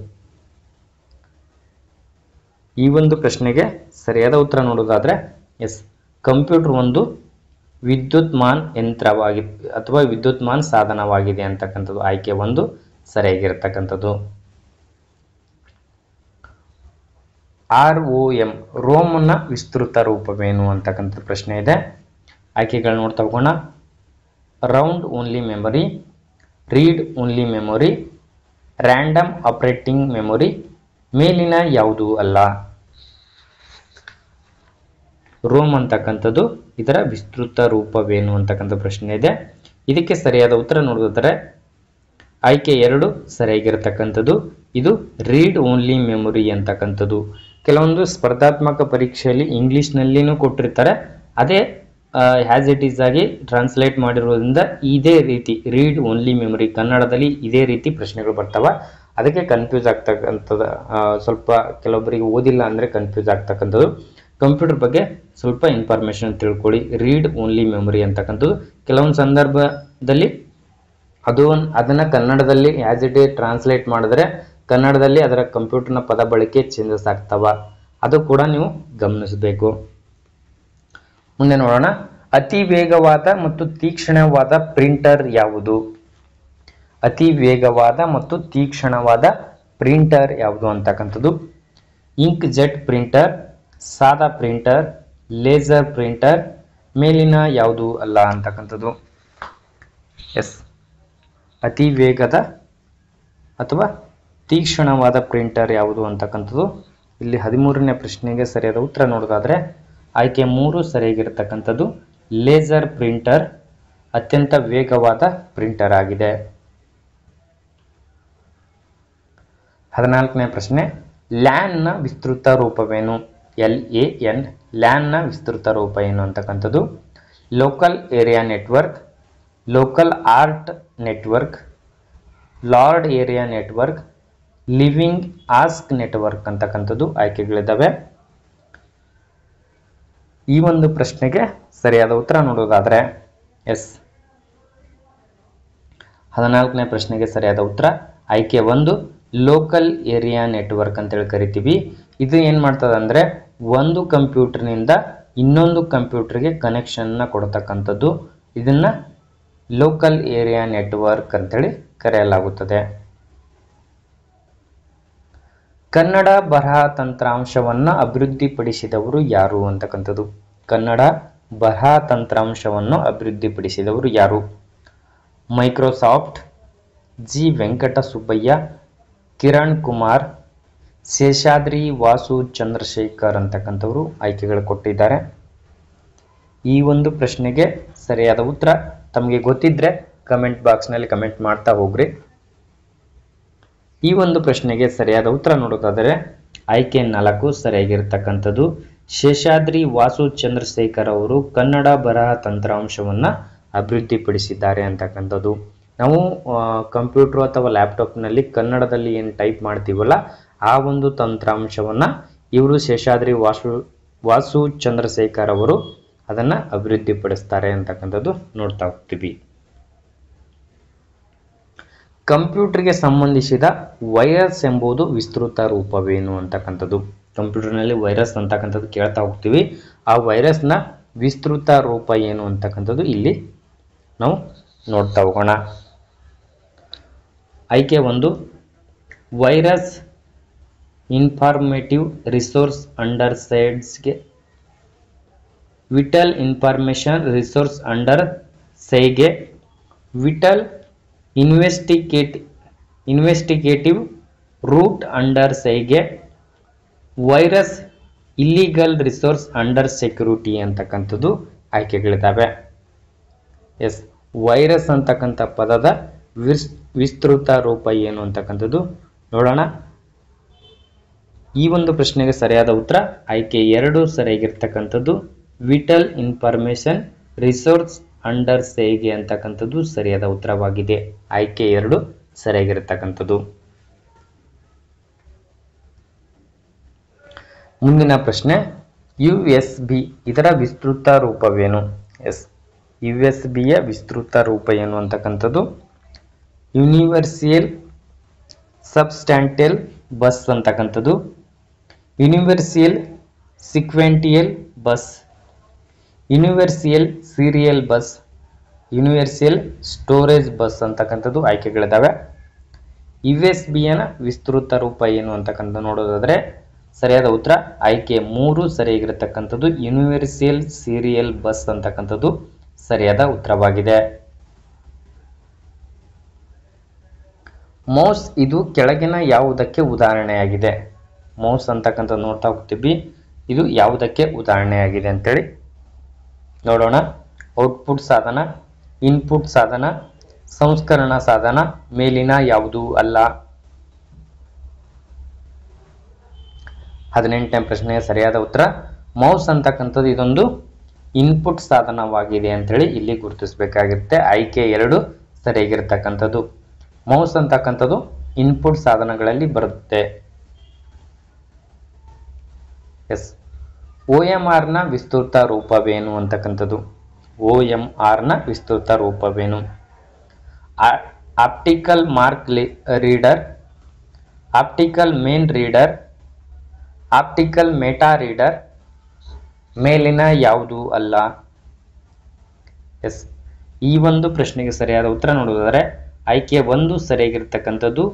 ಈ ಒಂದು ಪ್ರಶ್ನೆಗೆ ಸರಿಯಾದ ಉತ್ತರ ನೋಡೋದಾದ್ರೆ ಎಸ್, ಕಂಪ್ಯೂಟರ್ ಒಂದು ವಿದ್ಯುನ್ಮಾನ ಯಂತ್ರವಾಗಿದೆ ಅಥವಾ ವಿದ್ಯುನ್ಮಾನ ಸಾಧನವಾಗಿದೆ ಅಂತಕ್ಕಂಥದ್ದು. ಆಯ್ಕೆ 1 ಸರಿಯಾಗಿರ್ತಕ್ಕಂಥದ್ದು. ROM ರೋಮ್ನ ವಿಸ್ತೃತ ರೂಪವೇನು ಅಂತಕ್ಕಂಥ ಪ್ರಶ್ನೆ ಇದೆ. ಆಯ್ಕೆಗಳು ನೋಡ್ತಾ ಹೋಗೋಣ. Round only memory, read only memory, random operating memory, ಮೇಲಿನ ಯಾವುದು ಅಲ್ಲ? ರೋಮ್ ಅಂತಕ್ಕಂಥದ್ದು ಇದರ ವಿಸ್ತೃತ ರೂಪವೇನು ಅಂತಕ್ಕಂಥ ಪ್ರಶ್ನೆ ಇದೆ. ಇದಕ್ಕೆ ಸರಿಯಾದ ಉತ್ತರ ನೋಡೋದಾದ್ರೆ ಆಯ್ಕೆ 2 ಸರಿಯಾಗಿರ್ತಕ್ಕಂಥದ್ದು. ಇದು ರೀಡ್ ಓನ್ಲಿ ಮೆಮೊರಿ ಅಂತಕ್ಕಂಥದ್ದು. ಕೆಲವೊಂದು ಸ್ಪರ್ಧಾತ್ಮಕ ಪರೀಕ್ಷೆಯಲ್ಲಿ ಇಂಗ್ಲಿಷ್ನಲ್ಲಿನೂ ಕೊಟ್ಟಿರ್ತಾರೆ, ಅದೇ ಹ್ಯಾಸ್ ಇಟ್ ಈಸ್ ಆಗಿ ಟ್ರಾನ್ಸ್ಲೇಟ್ ಮಾಡಿರೋದ್ರಿಂದ ಇದೇ ರೀತಿ ರೀಡ್ ಓನ್ಲಿ ಮೆಮೊರಿ ಕನ್ನಡದಲ್ಲಿ ಇದೇ ರೀತಿ ಪ್ರಶ್ನೆಗಳು ಬರ್ತಾವ. ಅದಕ್ಕೆ ಕನ್ಫ್ಯೂಸ್ ಆಗ್ತಕ್ಕಂಥದ್ದು. ಸ್ವಲ್ಪ ಕೆಲವೊಬ್ಬರಿಗೆ ಓದಿಲ್ಲ ಅಂದರೆ ಕನ್ಫ್ಯೂಸ್ ಆಗ್ತಕ್ಕಂಥದ್ದು. ಕಂಪ್ಯೂಟರ್ ಬಗ್ಗೆ ಸ್ವಲ್ಪ ಇನ್ಫಾರ್ಮೇಷನ್ ತಿಳ್ಕೊಳ್ಳಿ. ರೀಡ್ ಓನ್ಲಿ ಮೆಮೊರಿ ಅಂತಕ್ಕಂಥದ್ದು ಕೆಲವೊಂದು ಸಂದರ್ಭದಲ್ಲಿ ಅದನ್ನು ಕನ್ನಡದಲ್ಲಿ ಆ್ಯಸ್ ಇಟ್ ಈಸ್ ಟ್ರಾನ್ಸ್ಲೇಟ್ ಮಾಡಿದ್ರೆ ಕನ್ನಡದಲ್ಲಿ ಅದರ ಕಂಪ್ಯೂಟರ್ನ ಪದ ಬಳಕೆ ಚೇಂಜಸ್ ಆಗ್ತಾವ. ಅದು ಕೂಡ ನೀವು ಗಮನಿಸಬೇಕು. ಮುಂದೆ ನೋಡೋಣ. ಅತಿ ವೇಗವಾದ ಮತ್ತು ತೀಕ್ಷ್ಣವಾದ ಪ್ರಿಂಟರ್ ಯಾವುದು? ಅತಿ ವೇಗವಾದ ಮತ್ತು ತೀಕ್ಷ್ಣವಾದ ಪ್ರಿಂಟರ್ ಯಾವುದು ಅಂತಕ್ಕಂಥದ್ದು ಇಂಕ್ ಜೆಟ್ ಪ್ರಿಂಟರ್, ಸಾದಾ ಪ್ರಿಂಟರ್, ಲೇಸರ್ ಪ್ರಿಂಟರ್, ಮೇಲಿನ ಯಾವುದು ಅಲ್ಲ ಅಂತಕ್ಕಂಥದ್ದು. ಎಸ್, ಅತಿ ವೇಗದ ಅಥವಾ ತೀಕ್ಷ್ಣವಾದ ಪ್ರಿಂಟರ್ ಯಾವುದು ಅಂತಕ್ಕಂಥದ್ದು. ಇಲ್ಲಿ 13ನೇ ಪ್ರಶ್ನೆಗೆ ಸರಿಯಾದ ಉತ್ತರ ನೋಡೋದಾದ್ರೆ ಆಯ್ಕೆ 3 ಸರಿಯಾಗಿರ್ತಕ್ಕಂಥದ್ದು. ಲೇಸರ್ ಪ್ರಿಂಟರ್ ಅತ್ಯಂತ ವೇಗವಾದ ಪ್ರಿಂಟರ್ ಆಗಿದೆ. 14ನೇ ಪ್ರಶ್ನೆ. ಲ್ಯಾನ್ನ ವಿಸ್ತೃತ ರೂಪವೇನು? LAN, ಲ್ಯಾನ್ನ ವಿಸ್ತೃತ ರೂಪ ಏನು ಅಂತಕ್ಕಂಥದ್ದು local area network, local art network, lord area network, living ask network ಅಂತಕ್ಕಂಥದ್ದು ಆಯ್ಕೆಗಳಿದ್ದಾವೆ. ಈ ಒಂದು ಪ್ರಶ್ನೆಗೆ ಸರಿಯಾದ ಉತ್ತರ ನೋಡೋದಾದ್ರೆ ಎಸ್, 14ನೇ ಪ್ರಶ್ನೆಗೆ ಸರಿಯಾದ ಉತ್ತರ ಆಯ್ಕೆ 1 ಲೋಕಲ್ ಏರಿಯಾ ನೆಟ್ವರ್ಕ್ ಅಂತೇಳಿ ಕರಿತೀವಿ. ಇದು ಏನು ಮಾಡ್ತದೆ ಅಂದರೆ ಒಂದು ಕಂಪ್ಯೂಟರ್ನಿಂದ ಇನ್ನೊಂದು ಕಂಪ್ಯೂಟರ್ಗೆ ಕನೆಕ್ಷನ್ನ ಕೊಡ್ತಕ್ಕಂಥದ್ದು. ಇದನ್ನು ಲೋಕಲ್ ಏರಿಯಾ ನೆಟ್ವರ್ಕ್ ಅಂತೇಳಿ ಕರೆಯಲಾಗುತ್ತದೆ. ಕನ್ನಡ ಬರಹ ತಂತ್ರಾಂಶವನ್ನು ಅಭಿವೃದ್ಧಿಪಡಿಸಿದವರು ಯಾರು ಅಂತಕ್ಕಂಥದ್ದು. ಕನ್ನಡ ಬರಹ ತಂತ್ರಾಂಶವನ್ನು ಅಭಿವೃದ್ಧಿಪಡಿಸಿದವರು ಯಾರು? ಮೈಕ್ರೋಸಾಫ್ಟ್, ಜಿ ವೆಂಕಟಸುಬ್ಬಯ್ಯ, ಕಿರಣ್ ಕುಮಾರ್, ಶೇಷಾದ್ರಿ ವಾಸು ಚಂದ್ರಶೇಖರ್ ಅಂತಕ್ಕಂಥವರು ಆಯ್ಕೆಗಳು ಕೊಟ್ಟಿದ್ದಾರೆ. ಈ ಒಂದು ಪ್ರಶ್ನೆಗೆ ಸರಿಯಾದ ಉತ್ತರ ತಮಗೆ ಗೊತ್ತಿದ್ರೆ ಕಮೆಂಟ್ ಬಾಕ್ಸ್ನಲ್ಲಿ ಕಮೆಂಟ್ ಮಾಡ್ತಾ ಹೋಗ್ರಿ. ಈ ಒಂದು ಪ್ರಶ್ನೆಗೆ ಸರಿಯಾದ ಉತ್ತರ ನೋಡೋದಾದರೆ ಆಯ್ಕೆ 4 ಸರಿಯಾಗಿರ್ತಕ್ಕಂಥದ್ದು. ಶೇಷಾದ್ರಿ ವಾಸು ಚಂದ್ರಶೇಖರ್ ಅವರು ಕನ್ನಡ ಬರಹ ತಂತ್ರಾಂಶವನ್ನು ಅಭಿವೃದ್ಧಿಪಡಿಸಿದ್ದಾರೆ ಅಂತಕ್ಕಂಥದ್ದು. ನಾವು ಕಂಪ್ಯೂಟರ್ ಅಥವಾ ಲ್ಯಾಪ್ಟಾಪ್ನಲ್ಲಿ ಕನ್ನಡದಲ್ಲಿ ಏನು ಟೈಪ್ ಮಾಡ್ತೀವಲ್ಲ ಆ ಒಂದು ತಂತ್ರಾಂಶವನ್ನು ಇವರು ಶೇಷಾದ್ರಿ ವಾಸು ಚಂದ್ರಶೇಖರ್ ಅವರು ಅದನ್ನು ಅಭಿವೃದ್ಧಿಪಡಿಸ್ತಾರೆ ಅಂತಕ್ಕಂಥದ್ದು ನೋಡ್ತಾ ಹೋಗ್ತೀವಿ. ಕಂಪ್ಯೂಟರ್ಗೆ ಸಂಬಂಧಿಸಿದ ವೈರಸ್ ಎಂಬುದು ವಿಸ್ತೃತ ರೂಪವೇನು ಅಂತಕ್ಕಂಥದ್ದು. ಕಂಪ್ಯೂಟರ್ನಲ್ಲಿ ವೈರಸ್ ಅಂತಕ್ಕಂಥದ್ದು ಕೇಳ್ತಾ ಹೋಗ್ತೀವಿ. ಆ ವೈರಸ್ನ ವಿಸ್ತೃತ ರೂಪ ಏನು ಅಂತಕ್ಕಂಥದ್ದು ಇಲ್ಲಿ ನಾವು ನೋಡ್ತಾ ಹೋಗೋಣ. ಆಯ್ಕೆ 1 ವೈರಸ್ ಇನ್ಫಾರ್ಮೇಟಿವ್ ರಿಸೋರ್ಸ್ ಅಂಡರ್ ಸೈಡ್ಸ್ಗೆ, ವಿಟಲ್ ಇನ್ಫಾರ್ಮೇಷನ್ ರಿಸೋರ್ಸ್ ಅಂಡರ್ ಸೈಗೆ, ವಿಟಲ್ ಇನ್ವೆಸ್ಟಿಗೇಟಿವ್ ರೂಟ್ ಅಂಡರ್ ಸೈಗೆ, virus illegal resource under security ಅಂತಕ್ಕಂಥದ್ದು ಆಯ್ಕೆಗಳಿದ್ದಾವೆ. ಎಸ್, ವೈರಸ್ ಅಂತಕ್ಕಂಥ ಪದದ ವಿಸ್ತೃತ ರೂಪ ಏನು ಅಂತಕ್ಕಂಥದ್ದು ನೋಡೋಣ. ಈ ಒಂದು ಪ್ರಶ್ನೆಗೆ ಸರಿಯಾದ ಉತ್ತರ ಆಯ್ಕೆ 2 ಸರಿಯಾಗಿರ್ತಕ್ಕಂಥದ್ದು. ವಿಟಲ್ ಇನ್ಫಾರ್ಮೇಷನ್ ರಿಸೋರ್ಸ್ ಅಂಡರ್ ಸೈಗೆ ಅಂತಕ್ಕಂಥದ್ದು ಸರಿಯಾದ ಉತ್ತರವಾಗಿದೆ. ಆಯ್ಕೆ 2 ಸರಿಯಾಗಿರ್ತಕ್ಕಂಥದ್ದು. ಮುಂದಿನ ಪ್ರಶ್ನೆ USB ಇದರ ವಿಸ್ತೃತ ರೂಪವೇನು? ಎಸ್, USB ಯ ವಿಸ್ತೃತ ರೂಪ ಏನು ಅಂತಕ್ಕಂಥದ್ದು ಯೂನಿವರ್ಸಲ್ ಸಬ್ಸ್ಟ್ಯಾನ್ಷಿಯಲ್ ಬಸ್ ಅಂತಕ್ಕಂಥದ್ದು, universal sequential bus, universal serial bus, universal storage bus ಅಂತಕ್ಕಂಥದ್ದು ಆಯ್ಕೆಗಳಿದ್ದಾವೆ. USB ಯ ವಿಸ್ತೃತ ರೂಪ ಏನು ಅಂತಕ್ಕಂಥ ನೋಡೋದಾದ್ರೆ ಸರಿಯಾದ ಉತ್ತರ ಆಯ್ಕೆ 3 ಸರಿಯಾಗಿರತಕ್ಕಂಥದ್ದು ಯೂನಿವರ್ಸಲ್ ಸೀರಿಯಲ್ ಬಸ್ ಅಂತಕ್ಕಂಥದ್ದು ಸರಿಯಾದ ಉತ್ತರವಾಗಿದೆ. ಮೌಸ್ ಇದು ಕೆಳಗಿನ ಯಾವುದಕ್ಕೆ ಉದಾಹರಣೆಯಾಗಿದೆ? ಮೌಸ್ ಅಂತಕ್ಕಂಥದ್ದು ನೋಡ್ತಾ ಹೋಗ್ತೀವಿ. ಇದು ಯಾವುದಕ್ಕೆ ಉದಾಹರಣೆಯಾಗಿದೆ ಅಂತೇಳಿ ನೋಡೋಣ. ಔಟ್ಪುಟ್ ಸಾಧನ, ಇನ್ಪುಟ್ ಸಾಧನ, ಸಂಸ್ಕರಣಾ ಸಾಧನ ಮೇಲಿನ ಯಾವುದು ಅಲ್ಲ? 18ನೇ ಪ್ರಶ್ನೆಗೆ ಸರಿಯಾದ ಉತ್ತರ ಮೌಸ್ ಅಂತಕ್ಕಂಥದ್ದು ಇದೊಂದು ಇನ್ಪುಟ್ ಸಾಧನವಾಗಿದೆ ಅಂತೇಳಿ ಇಲ್ಲಿ ಗುರುತಿಸಬೇಕಾಗಿರುತ್ತೆ. ಆಯ್ಕೆ 2 ಸರಿಯಾಗಿರ್ತಕ್ಕಂಥದ್ದು. ಮೌಸ್ ಅಂತಕ್ಕಂಥದ್ದು ಇನ್ಪುಟ್ ಸಾಧನಗಳಲ್ಲಿ ಬರುತ್ತೆ. ಎಸ್. OMR ನ ವಿಸ್ತೃತ ರೂಪವೇನು ಅಂತಕ್ಕಂಥದ್ದು? OMR ನ ವಿಸ್ತೃತ ರೂಪವೇನು? Optical mark reader, optical main reader, optical meta reader, ಮೇಲಿನ ಯಾವುದು ಅಲ್ಲ? ಎಸ್. ಈ ಒಂದು ಪ್ರಶ್ನೆಗೆ ಸರಿಯಾದ ಉತ್ತರ ನೋಡುವುದಾದರೆ ಆಯ್ಕೆ 1 ಸರಿಯಾಗಿರ್ತಕ್ಕಂಥದ್ದು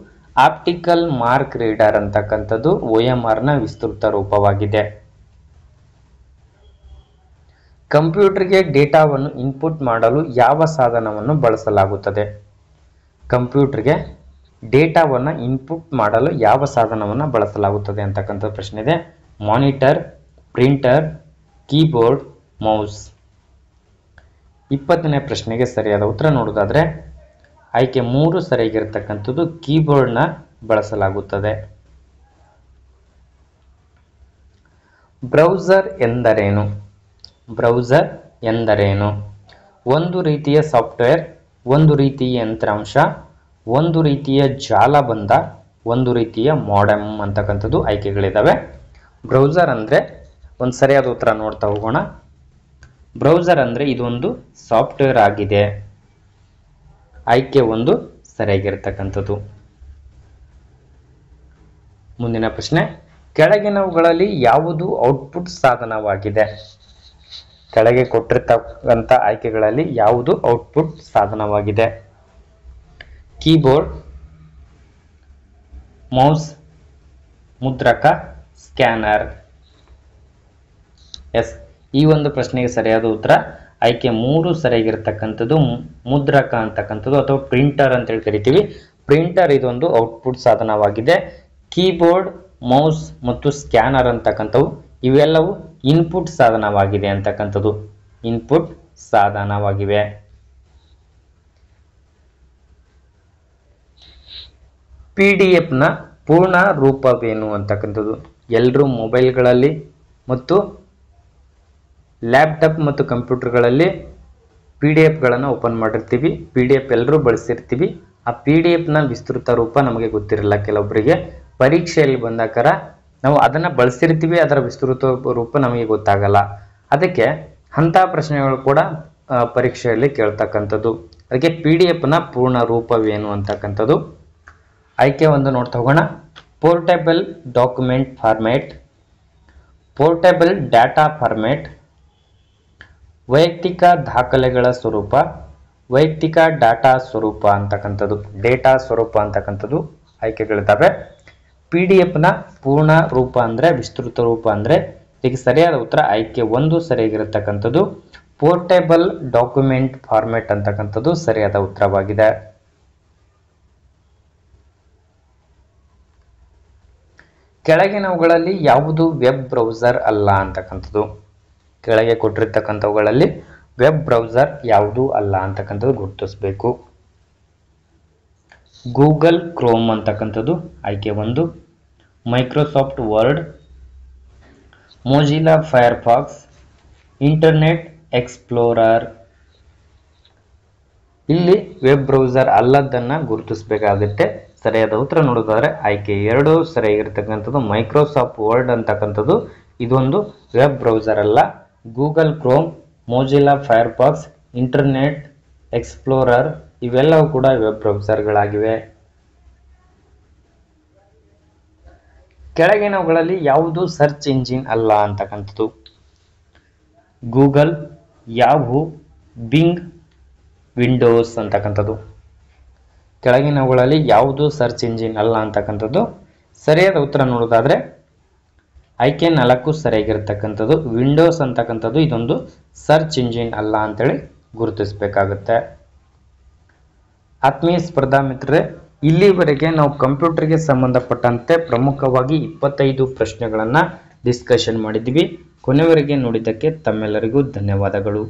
ಆಪ್ಟಿಕಲ್ ಮಾರ್ಕ್ ರೀಡರ್ ಅಂತಕ್ಕಂಥದ್ದು OMR ನ ವಿಸ್ತೃತ ರೂಪವಾಗಿದೆ. ಕಂಪ್ಯೂಟರ್ಗೆ ಡೇಟಾವನ್ನು ಇನ್ಪುಟ್ ಮಾಡಲು ಯಾವ ಸಾಧನವನ್ನು ಬಳಸಲಾಗುತ್ತದೆ? ಕಂಪ್ಯೂಟರ್ಗೆ ಡೇಟಾವನ್ನು ಇನ್ಪುಟ್ ಮಾಡಲು ಯಾವ ಸಾಧನವನ್ನು ಬಳಸಲಾಗುತ್ತದೆ ಅಂತಕ್ಕಂಥ ಪ್ರಶ್ನೆ ಇದೆ. Monitor, printer, keyboard, mouse. 20ನೇ ಪ್ರಶ್ನೆಗೆ ಸರಿಯಾದ ಉತ್ತರ ನೋಡುವುದಾದರೆ ಆಯ್ಕೆ 3 ಸರಿಯಾಗಿರ್ತಕ್ಕಂಥದ್ದು ಕೀಬೋರ್ಡ್ನ ಬಳಸಲಾಗುತ್ತದೆ. ಬ್ರೌಸರ್ ಎಂದರೇನು? ಬ್ರೌಸರ್ ಎಂದರೇನು? ಒಂದು ರೀತಿಯ ಸಾಫ್ಟ್ವೇರ್, ಒಂದು ರೀತಿಯ ಯಂತ್ರಾಂಶ, ಒಂದು ರೀತಿಯ ಜಾಲಬಂಧ, ಒಂದು ರೀತಿಯ ಮಾಡೆಮ್ ಅಂತಕ್ಕಂಥದ್ದು ಆಯ್ಕೆಗಳಿದ್ದಾವೆ. ಬ್ರೌಸರ್ ಅಂದರೆ ಒಂದು ಸರಿಯಾದ ಉತ್ತರ ನೋಡ್ತಾ ಹೋಗೋಣ. ಬ್ರೌಸರ್ ಅಂದರೆ ಇದೊಂದು ಸಾಫ್ಟ್ವೇರ್ ಆಗಿದೆ. ಆಯ್ಕೆ 1 ಸರಿಯಾಗಿರ್ತಕ್ಕಂಥದ್ದು. ಮುಂದಿನ ಪ್ರಶ್ನೆ, ಕೆಳಗಿನವುಗಳಲ್ಲಿ ಯಾವುದು ಔಟ್ಪುಟ್ ಸಾಧನವಾಗಿದೆ? ಕೆಳಗೆ ಕೊಟ್ಟಿರ್ತಕ್ಕಂಥ ಆಯ್ಕೆಗಳಲ್ಲಿ ಯಾವುದು ಔಟ್ಪುಟ್ ಸಾಧನವಾಗಿದೆ? ಕೀಬೋರ್ಡ್, ಮೌಸ್, ಮುದ್ರಕ, ಸ್ಕ್ಯಾನರ್. ಎಸ್. ಈ ಒಂದು ಪ್ರಶ್ನೆಗೆ ಸರಿಯಾದ ಉತ್ತರ ಆಯ್ಕೆ 3 ಸರಿಯಾಗಿರ್ತಕ್ಕಂಥದ್ದು ಮುದ್ರಕ ಅಂತಕ್ಕಂಥದ್ದು ಅಥವಾ ಪ್ರಿಂಟರ್ ಅಂತೇಳಿ ಕರಿತೀವಿ. ಪ್ರಿಂಟರ್ ಇದೊಂದು ಔಟ್ಪುಟ್ ಸಾಧನವಾಗಿದೆ. ಕೀಬೋರ್ಡ್, ಮೌಸ್ ಮತ್ತು ಸ್ಕ್ಯಾನರ್ ಅಂತಕ್ಕಂಥವು ಇವೆಲ್ಲವೂ ಇನ್ಪುಟ್ ಸಾಧನವಾಗಿದೆ ಅಂತಕ್ಕಂಥದ್ದು ಇನ್ಪುಟ್ ಸಾಧನವಾಗಿವೆ. PDF ಪೂರ್ಣ ರೂಪವೇನು ಅಂತಕ್ಕಂಥದ್ದು? ಎಲ್ಲರೂ ಮೊಬೈಲ್ಗಳಲ್ಲಿ ಮತ್ತು ಲ್ಯಾಪ್ಟಾಪ್ ಮತ್ತು ಕಂಪ್ಯೂಟರ್ಗಳಲ್ಲಿ PDF ಓಪನ್ ಮಾಡಿರ್ತೀವಿ. PDF ಎಲ್ಲರೂ ಬಳಸಿರ್ತೀವಿ. ಆ PDF ವಿಸ್ತೃತ ರೂಪ ನಮಗೆ ಗೊತ್ತಿರಲ್ಲ. ಕೆಲವೊಬ್ಬರಿಗೆ ಪರೀಕ್ಷೆಯಲ್ಲಿ ಬಂದಾಗ ನಾವು ಅದನ್ನು ಬಳಸಿರ್ತೀವಿ, ಅದರ ವಿಸ್ತೃತ ರೂಪ ನಮಗೆ ಗೊತ್ತಾಗಲ್ಲ. ಅದಕ್ಕೆ ಅಂಥ ಪ್ರಶ್ನೆಗಳು ಕೂಡ ಪರೀಕ್ಷೆಯಲ್ಲಿ ಕೇಳ್ತಕ್ಕಂಥದ್ದು. ಅದಕ್ಕೆ PDF ಪೂರ್ಣ ರೂಪವೇನು ಅಂತಕ್ಕಂಥದ್ದು ಆಯ್ಕೆ 1 ನೋಡ್ತಾ ಹೋಗೋಣ. Portable document format, portable data format, ವೈಯಕ್ತಿಕ ದಾಖಲೆಗಳ ಸ್ವರೂಪ, ವೈಯಕ್ತಿಕ ಡಾಟಾ ಸ್ವರೂಪ ಅಂತಕ್ಕಂಥದ್ದು ಡೇಟಾ ಸ್ವರೂಪ ಅಂತಕ್ಕಂಥದ್ದು ಆಯ್ಕೆಗಳಿದ್ದಾವೆ. PDF ಪೂರ್ಣ ರೂಪ ಅಂದರೆ ವಿಸ್ತೃತ ರೂಪ ಅಂದರೆ ಇದಕ್ಕೆ ಸರಿಯಾದ ಉತ್ತರ ಆಯ್ಕೆ 1 ಸರಿಯಾಗಿರತಕ್ಕಂಥದ್ದು ಪೋರ್ಟೇಬಲ್ ಡಾಕ್ಯುಮೆಂಟ್ ಫಾರ್ಮ್ಯಾಟ್ ಅಂತಕ್ಕಂಥದ್ದು ಸರಿಯಾದ ಉತ್ತರವಾಗಿದೆ. ಕೆಳಗಿನವುಗಳಲ್ಲಿ ಯಾವುದು ವೆಬ್ ಬ್ರೌಸರ್ ಅಲ್ಲ ಅಂತಕ್ಕಂಥದ್ದು? ಕೆಳಗೆ ಕೊಟ್ಟಿರ್ತಕ್ಕಂಥವುಗಳಲ್ಲಿ ವೆಬ್ ಬ್ರೌಸರ್ ಯಾವುದು ಅಲ್ಲ ಅಂತಕ್ಕಂಥದ್ದು ಗುರುತಿಸಬೇಕು. ಗೂಗಲ್ ಕ್ರೋಮ್ ಅಂತಕ್ಕಂಥದ್ದು ಆಯ್ಕೆ 1, Microsoft word, Mozilla Firefox, internet explorer. ಇಲ್ಲಿ ವೆಬ್ ಬ್ರೌಸರ್ ಅಲ್ಲದನ್ನು ಗುರುತಿಸಬೇಕಾಗುತ್ತೆ. ಸರಿಯಾದ ಉತ್ತರ ನೋಡೋದಾದ್ರೆ ಆಯ್ಕೆ 2 ಸರಿಯಾಗಿರ್ತಕ್ಕಂಥದ್ದು ಮೈಕ್ರೋಸಾಫ್ಟ್ ವರ್ಡ್ ಅಂತಕ್ಕಂಥದ್ದು ಇದೊಂದು ವೆಬ್ ಬ್ರೌಸರ್ ಅಲ್ಲ. Google Chrome, Mozilla Firefox, internet explorer ಇವೆಲ್ಲವೂ ಕೂಡ ವೆಬ್ ಬ್ರೌಸರ್ಗಳಾಗಿವೆ. ಕೆಳಗಿನವುಗಳಲ್ಲಿ ಯಾವುದು ಸರ್ಚ್ ಇಂಜಿನ್ ಅಲ್ಲ ಅಂತಕ್ಕಂಥದ್ದು? ಗೂಗಲ್, ಯಾಹೂ, ಬಿಂಗ್, ವಿಂಡೋಸ್ ಅಂತಕ್ಕಂಥದ್ದು. ಕೆಳಗಿನವುಗಳಲ್ಲಿ ಯಾವುದು ಸರ್ಚ್ ಇಂಜಿನ್ ಅಲ್ಲ ಅಂತಕ್ಕಂಥದ್ದು ಸರಿಯಾದ ಉತ್ತರ ನೋಡೋದಾದ್ರೆ ಆಯ್ಕೆ 4 ಸರಿಯಾಗಿರ್ತಕ್ಕಂಥದ್ದು ವಿಂಡೋಸ್ ಅಂತಕ್ಕಂಥದ್ದು ಇದೊಂದು ಸರ್ಚ್ ಇಂಜಿನ್ ಅಲ್ಲ ಅಂತೇಳಿ ಗುರುತಿಸಬೇಕಾಗುತ್ತೆ. ಆತ್ಮೀಯ ಸ್ಪರ್ಧಾ ಮಿತ್ರರೇ, ಇಲ್ಲಿವರೆಗೆ ನಾವು ಕಂಪ್ಯೂಟರ್ಗೆ ಸಂಬಂಧಪಟ್ಟಂತೆ ಪ್ರಮುಖವಾಗಿ 25 ಪ್ರಶ್ನೆಗಳನ್ನು ಡಿಸ್ಕಷನ್ ಮಾಡಿದ್ವಿ. ಕೊನೆವರೆಗೆ ನೋಡಿದ್ದಕ್ಕೆ ತಮ್ಮೆಲ್ಲರಿಗೂ ಧನ್ಯವಾದಗಳು.